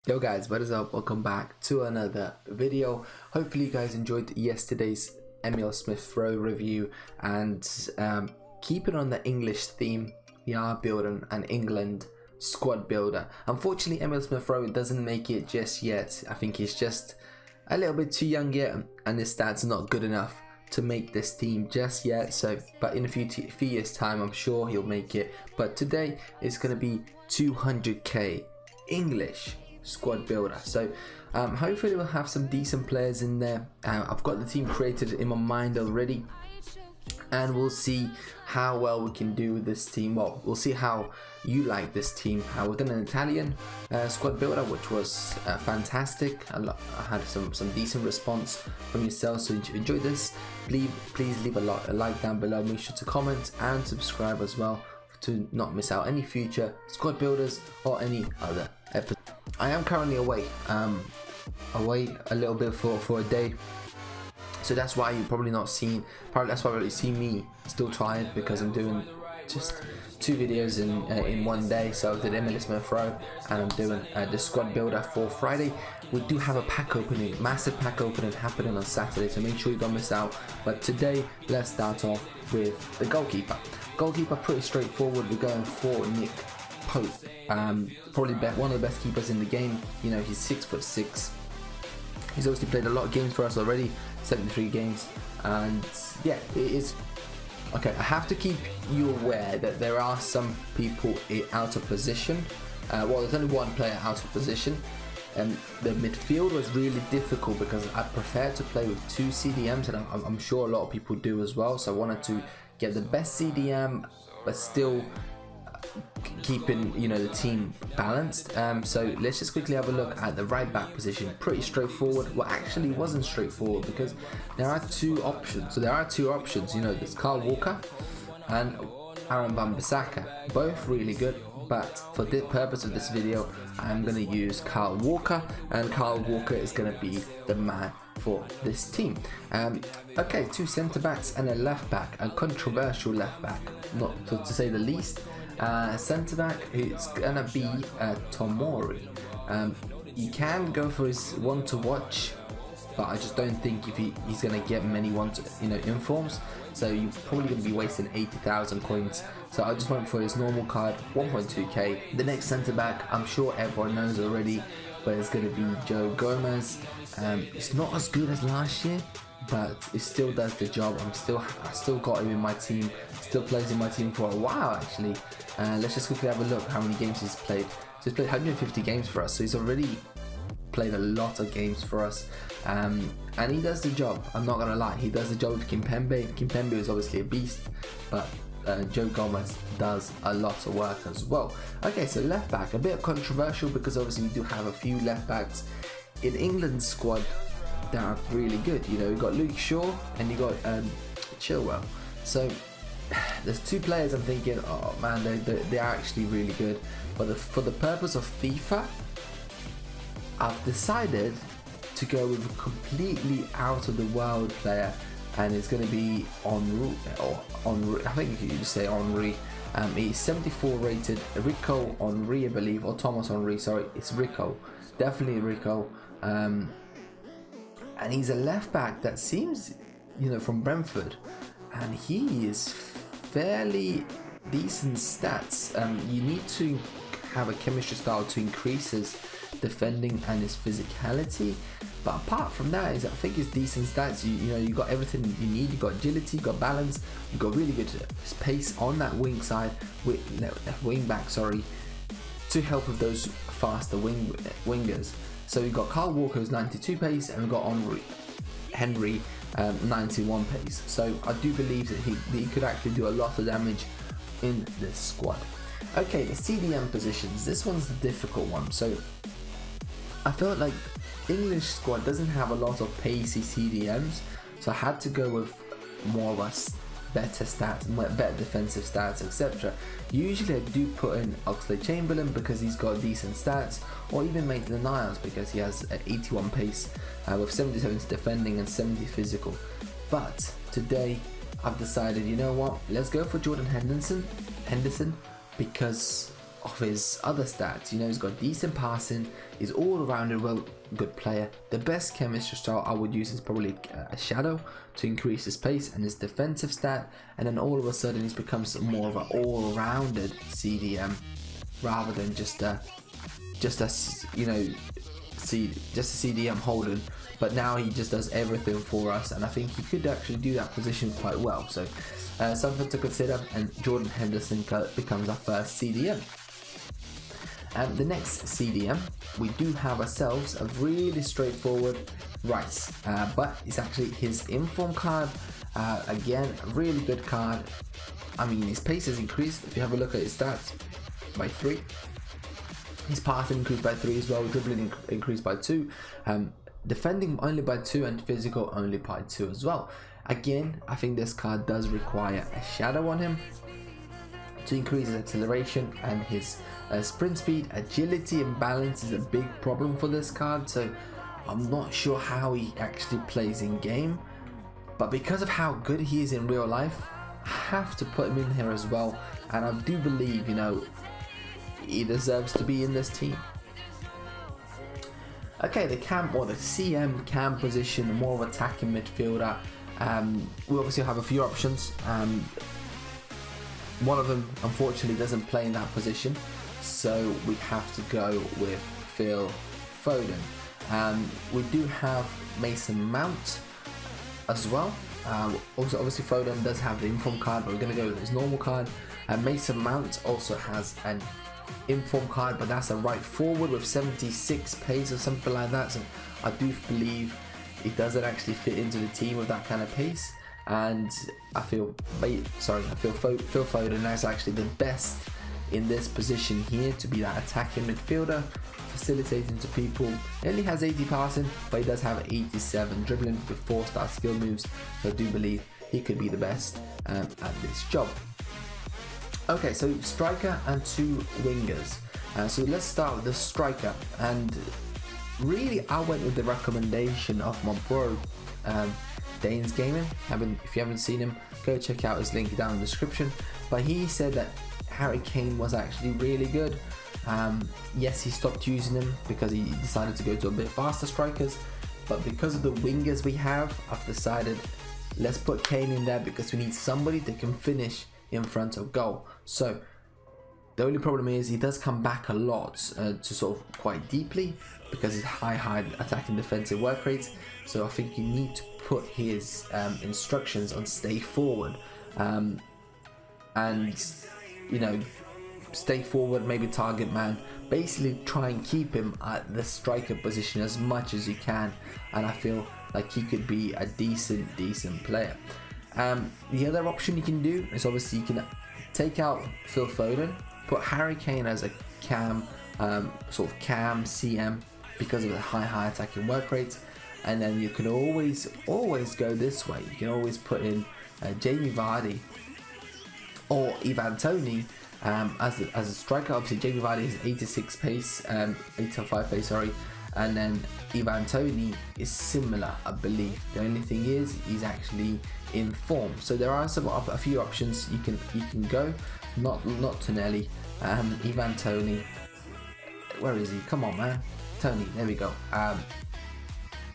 Yo guys, what is up? Welcome back to another video. Hopefully you guys enjoyed yesterday's Emil Smith Rowe review, and keep it on the English theme. We are building an England squad builder. Unfortunately, Emil Smith Rowe doesn't make it just yet. I think he's just a little bit too young yet, and his stats are not good enough to make this team just yet. But in a few years time, I'm sure he'll make it. But today is going to be 200k English squad builder, so hopefully we'll have some decent players in there. I've got the team created in my mind already, and we'll see how well we can do with this team. Well, we'll see how you like this team. We've done an Italian squad builder, which was fantastic. I had some decent response from yourselves, so if you enjoyed this, please leave a like down below. Make sure to comment and subscribe as well to not miss out any future squad builders or any other episodes. I am currently away a little bit for a day, so that's why you're probably not seeing. That's why you really see me still tired, because I'm doing just 2 videos in one day. So I did Emil Smith Rowe, and I'm doing the squad builder for Friday. We do have a pack opening, massive pack opening happening on Saturday, so make sure you don't miss out. But today, let's start off with the goalkeeper. Goalkeeper, pretty straightforward. We're going for Nick Pope, probably one of the best keepers in the game. You know, he's 6'6". He's obviously played a lot of games for us already, 73 games, and yeah, it is okay. I have to keep you aware that there are some people out of position. Well, there's only one player out of position, and the midfield was really difficult because I prefer to play with 2 CDMs, and I'm sure a lot of people do as well. So I wanted to get the best CDM, but still keeping, you know, the team balanced. So let's just quickly have a look at the right back position. Pretty straightforward. Well, actually wasn't straightforward, because there are 2 options. So there are 2 options, you know, there's Kyle Walker and Aaron Wan-Bissaka, both really good, but for the purpose of this video I'm going to use Kyle Walker, and Kyle Walker is going to be the man for this team. Okay, 2 centre backs and a left back, a controversial left back, not to say the least. Centre back, it's gonna be Tomori. You can go for his one to watch, but I just don't think he's gonna get many informs. So you're probably gonna be wasting 80,000 coins. So I just went for his normal card, 1.2k. The next centre back, I'm sure everyone knows already, but it's gonna be Joe Gomez. It's not as good as last year, but it still does the job. I still got him in my team. Still plays in my team for a while actually. Let's just quickly have a look how many games he's played. So he's played 150 games for us, so he's already played a lot of games for us, and he does the job. I'm not gonna lie, he does the job with Kimpembe. Kimpembe is obviously a beast, but Joe Gomez does a lot of work as well. Okay, so left back, a bit controversial, because obviously we do have a few left backs in England's squad that are really good. You know, you got Luke Shaw and you got Chilwell. So there's 2 players I'm thinking, oh man, they are actually really good. But for the purpose of FIFA, I've decided to go with a completely out of the world player, and it's going to be Henry. I think you just say Henry. He's 74 rated. Rico Henry, I believe, or Thomas Henry. Sorry, it's Rico. Definitely Rico. And he's a left back that seems, you know, from Brentford, and he is fairly decent stats. You need to have a chemistry style to increase his defending and his physicality, but apart from that, I think it's decent stats. You know, you got everything you need. You got agility, you got balance, you got really good pace on that wing side, wing back, sorry, to help with those faster wingers. So we've got Kyle Walker, who's 92 pace, and we've got Henry 91 pace. So I do believe that he could actually do a lot of damage in this squad. Okay, the CDM positions. This one's the difficult one. So I felt like English squad doesn't have a lot of pacey CDMs, so I had to go with more of us better stats, better defensive stats, etc. Usually I do put in Oxlade-Chamberlain because he's got decent stats, or even Maitland-Niles because he has 81 pace with 77 defending and 70 physical. But today I've decided, you know what, let's go for Jordan Henderson, because of his other stats. You know, he's got decent passing, he's all rounded well good player. The best chemistry style I would use is probably a shadow to increase his pace and his defensive stat, and then all of a sudden he's becomes more of an all-rounded CDM rather than just a you know just a CDM holding. But now he just does everything for us, and I think he could actually do that position quite well. So something to consider, and Jordan Henderson becomes our first CDM. And the next CDM, we do have ourselves a really straightforward Rice, but it's actually his inform card. Again, really good card. I mean, his pace has increased. If you have a look at his stats, by 3. His passing increased by 3 as well. Dribbling increased by 2. Defending only by 2, and physical only by 2 as well. Again, I think this card does require a shadow on him to increase his acceleration and his sprint speed. Agility and balance is a big problem for this card, so I'm not sure how he actually plays in game, but because of how good he is in real life, I have to put him in here as well, and I do believe, you know, he deserves to be in this team. Okay, the cam, or the CM cam position, more of attacking midfielder. We obviously have a few options. One of them unfortunately doesn't play in that position, so we have to go with Phil Foden. We do have Mason Mount as well. Also, obviously Foden does have the inform card, but we're going to go with his normal card. Mason Mount also has an inform card, but that's a right forward with 76 pace or something like that, so I do believe it doesn't actually fit into the team with that kind of pace, and I feel Phil Foden is actually the best in this position here to be that attacking midfielder, facilitating to people. He only has 80 passing, but he does have 87 dribbling with 4-star skill moves, so I do believe he could be the best at this job. Okay, so striker and 2 wingers. So let's start with the striker, and really I went with the recommendation of my bro Dane's Gaming. If you haven't seen him, go check out his link down in the description. But he said that Harry Kane was actually really good. Yes, he stopped using him because he decided to go to a bit faster strikers, but because of the wingers we have, I've decided let's put Kane in there because we need somebody that can finish in front of goal. So the only problem is he does come back a lot to sort of quite deeply because his high attacking defensive work rates. So I think you need to put his instructions on stay forward, and you know, stay forward, maybe target man, basically try and keep him at the striker position as much as you can, and I feel like he could be a decent player. The other option you can do is obviously you can take out Phil Foden, put Harry Kane as a cam, sort of cam CM because of the high attacking work rates, and then you can always go this way. You can always put in Jamie Vardy or Ivan Toney as a striker. Obviously Jamie Vardy is 86 pace, 85 pace, sorry, and then Ivan Toney is similar, I believe. The only thing is he's actually in form. So there are a few options you can go. Not Tonelli. Ivan Toney. Where is he? Come on, man. Toney. There we go.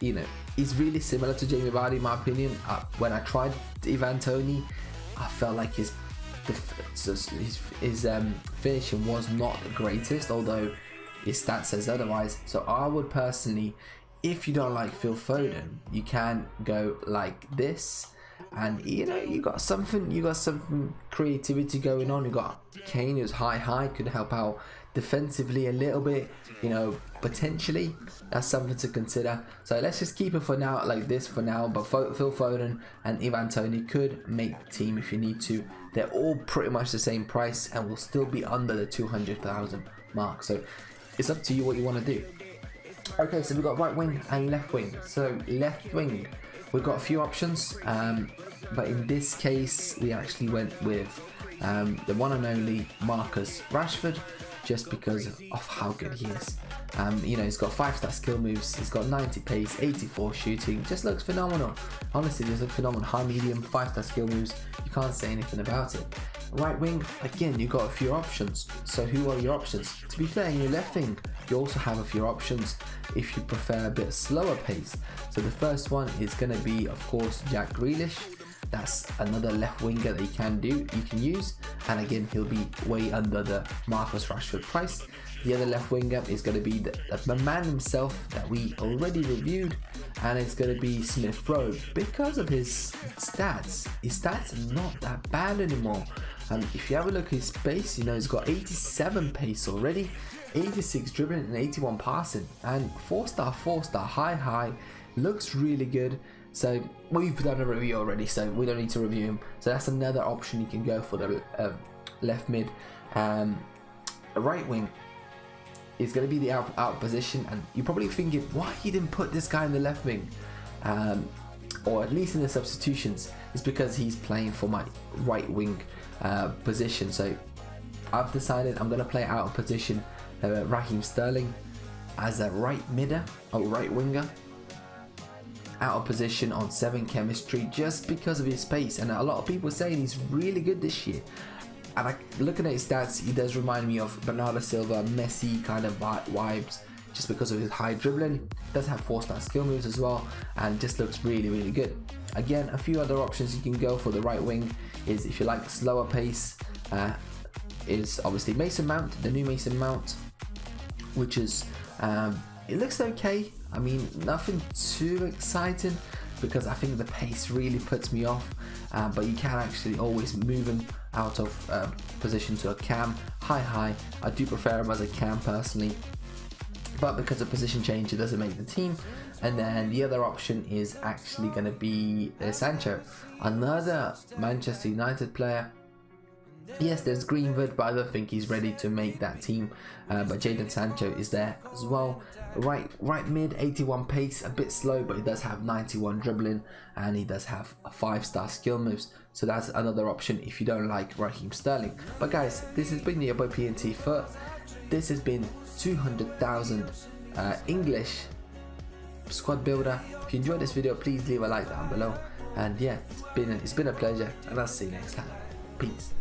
You know, he's really similar to Jamie Vardy in my opinion. When I tried Ivan Toney, I felt like his finishing was not the greatest, although his stats says otherwise. So I would personally, if you don't like Phil Foden, you can go like this, and you know, you got some creativity going on. You got Kane, who's high, could help out defensively a little bit, you know, potentially. That's something to consider. So let's just keep it for now like this for now, but Phil Foden and Ivan Toney could make the team if you need to. They're all pretty much the same price and will still be under the 200,000 mark, so it's up to you what you want to do. Okay, so we've got right wing and left wing. So left wing, we've got a few options, but in this case we actually went with the one and only Marcus Rashford, just because of how good he is. You know, he's got 5-star skill moves, he's got 90 pace, 84 shooting, just looks phenomenal. Honestly, just looks phenomenal. High, medium, 5-star skill moves, you can't say anything about it. Right wing, again, you got a few options. So who are your options? To be fair, in your left wing, you also have a few options if you prefer a bit slower pace. So the first one is going to be, of course, Jack Grealish. That's another left winger that you can use, and again, he'll be way under the Marcus Rashford price. The other left winger is going to be the man himself that we already reviewed, and it's going to be Smith Rowe because of his stats. His stats are not that bad anymore. If you have a look at his pace, you know, he's got 87 pace already, 86 dribbling and 81 passing, and 4-star, high, looks really good. So we've done a review already, so we don't need to review him. So that's another option you can go for the left mid. Right wing is going to be the out position, and you're probably thinking why he didn't put this guy in the left wing, or at least in the substitutions. It's because he's playing for my right wing position. So I've decided I'm going to play out of position Raheem Sterling as a right midder or right winger, out of position on 7 chemistry, just because of his pace. And a lot of people are saying he's really good this year, and looking at his stats, he does remind me of Bernardo Silva, Messi kind of vibes, just because of his high dribbling. Does have 4-star skill moves as well, and just looks really good. Again, a few other options you can go for the right wing is, if you like slower pace, is obviously Mason Mount, the new Mason Mount, which is it looks okay. I mean, nothing too exciting, because I think the pace really puts me off, but you can actually always move him out of position to a cam, high. I do prefer him as a cam personally, but because of position change, it doesn't make the team. And then the other option is actually going to be Sancho, another Manchester United player. Yes, there's Greenwood, but I don't think he's ready to make that team. But Jadon Sancho is there as well. Right mid, 81 pace, a bit slow, but he does have 91 dribbling, and he does have 5-star skill moves. So that's another option if you don't like Raheem Sterling. But guys, this has been your boy pntfut. This has been 200,000 English squad builder. If you enjoyed this video, please leave a like down below. And yeah, it's been a pleasure, and I'll see you next time. Peace.